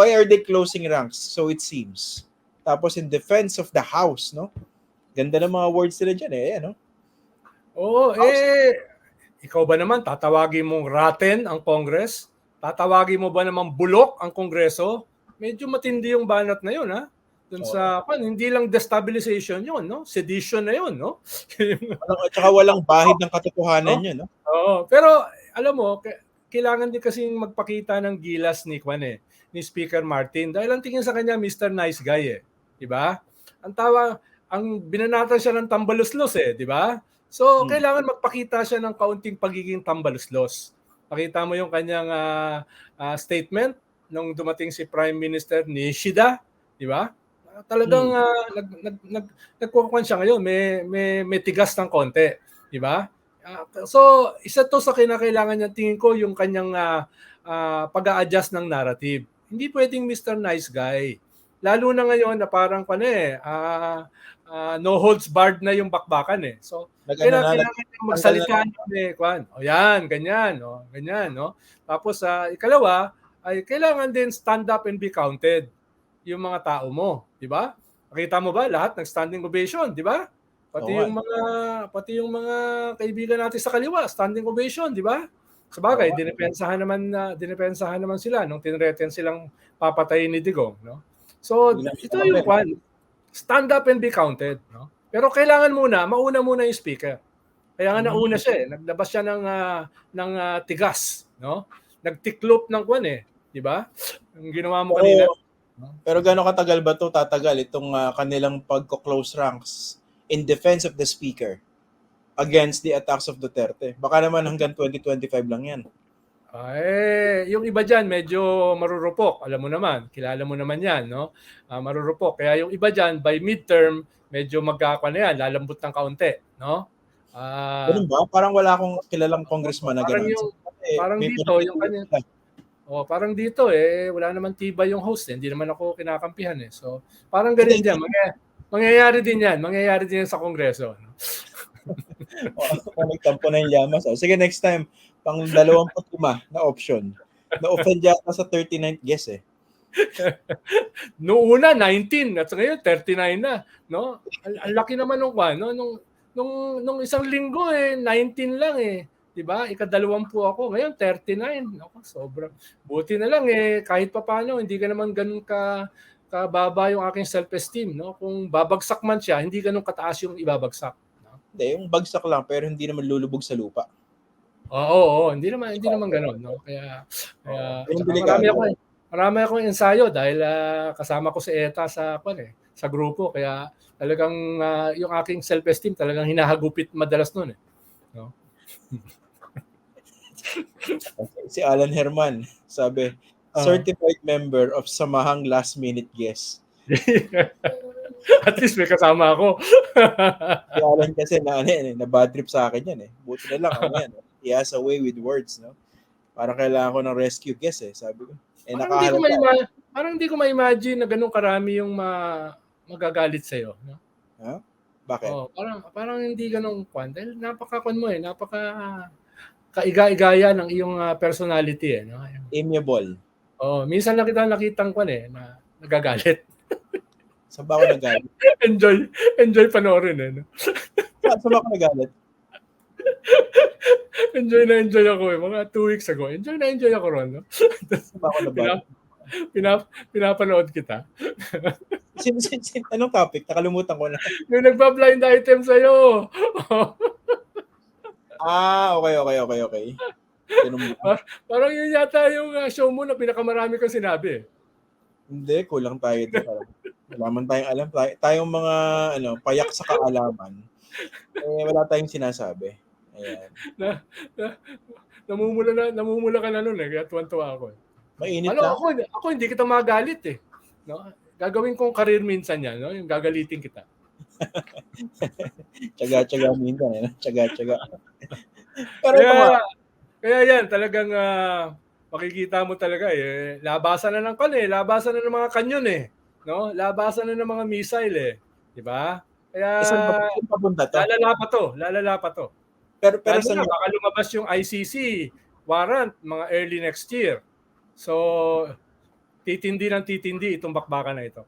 why are they closing ranks? So it seems. Tapos in defense of the House, no? Ganda ng mga words nila dyan eh, no? Oo, ikaw ba naman, tatawagin mong rotten ang Congress? Tatawagin mo ba naman bulok ang Kongreso? Medyo matindi yung banat na yun, ha? Dun sa, hindi lang destabilization yun, no? Sedition na yun, no? At saka walang bahid ng katotohanan yun, no? Oo, pero alam mo, kailangan din kasing magpakita ng gilas ni ni Speaker Martin dahil ang tingin sa kanya Mr. Nice Guy eh, 'di ba? Ang binanatan siya ng tambaluslos eh, 'di ba? So, kailangan magpakita siya ng kaunting pagiging tambaluslos. Pakita mo yung kanyang statement nung dumating si Prime Minister Nishida, 'di ba? Talagang nagkukuhan siya ngayon, may tigas ng konti, 'di ba? So, isa to sa kinakailangan niya, tingin ko, yung kanyang pag-a-adjust ng narrative. Hindi pwedeng Mr. Nice Guy. Lalo na ngayon na parang no holds barred na yung bakbakan eh. So, kailangan niya magsalita o yan, ganyan, no? Ganyan, no? Tapos, ikalawa, ay kailangan din stand up and be counted yung mga tao mo, di ba? Makita mo ba lahat ng standing ovation, di ba? Pati yung mga kaibigan natin sa kaliwa, standing ovation, di ba? Sabagay, dinepensahan naman sila nung tinreten silang papatayin ni Digong, no? So, ito yung stand up and be counted, no? Pero kailangan mauna muna yung speaker. Kaya nga nauna siya eh, naglabas siya ng tigas, no? Nagtiklop ng di ba? Yung ginawa mo kanina. Pero gaano katagal ba to tatagal itong kanilang pagko-close ranks in defense of the speaker against the attacks of Duterte? Baka naman hanggang 2025 lang yan. Yung iba dyan medyo marurupok. Alam mo naman, kilala mo naman yan, no? Marurupok. Kaya yung iba dyan, by midterm, medyo yan, lalambot ng kaunti, no? Ganun ba? Parang wala akong kilalang congressman na gano'n. Parang dito wala naman tibay yung host. Hindi naman ako kinakampihan eh. So, parang ganyan dyan. Mangyayari din yan sa Kongreso. No? Nagtampo na yung llamas. Sige, next time, pang 25 na option. Na-offend yata sa 39th guess eh. Noong una, 19. At ngayon, 39 na. No? Ang laki naman nung isang linggo 19 lang eh. Diba? Ika-20 ako. Ngayon, 39. Ako, sobrang. Buti na lang kahit papaano, hindi ka naman ganun kababa yung aking self-esteem. No? Kung babagsak man siya, hindi ganun kataas yung ibabagsak. No? Hindi, yung bagsak lang, pero hindi naman lulubog sa lupa. Oo, hindi naman ganun. No? Kaya marami akong ensayo dahil kasama ko si ETA sa grupo. Kaya talagang yung aking self-esteem talagang hinahagupit madalas nun eh. No? Si Alan Herman, sabi, certified member of Samahang Last Minute Guest. At least may kasama ako. Si Alan kasi na bad trip sa akin yan eh. Buti na lang yan. He has a way with words, no? Parang kailangan ko ng rescue guest eh, sabi ko. Parang hindi ko ma-imagine na ganun karami yung magagalit sa'yo. No? Huh? Bakit? Parang hindi ganun dahil napaka kaiga-igaya ng iyong personality eh. No? Amiable. Minsan lang kita nakitang na nagagalit. Saan ba ako nagalit? enjoy panoorin eh. No? Saan ba ako nagalit? enjoy ako eh. Mga 2 weeks ago. Enjoy ako ron. No? Saan ba ako nagalit? Pinapanood kita. Anong topic? Nakalimutan ko na. Yung nagpa-blind item sa'yo. Okay. Parang yun yata yung show mo na pinakamarami kang sinabi. Hindi, kulang tayo dito. Wala tayong alam. Tayong mga payak sa kaalaman. Wala tayong sinasabi. Ayan. Namumula ka na nun eh. Kaya tuwan-tuwa ako eh. Mainit lang. Ako hindi kita magalit eh. No? Gagawin kong career minsan yan. No? Yung gagalitin kita. Tsaga-tsaga minsan. Tsaga-tsaga. Pero kaya yan, talagang makikita mo talaga eh. Labasan na ng labasan na ng mga kanyon eh. No? Labasan na ng mga missile eh. Di ba? Kaya lalala pa to. Pero baka lumabas yung ICC warrant mga early next year. So titindi ng titindi itong bakbakan na ito.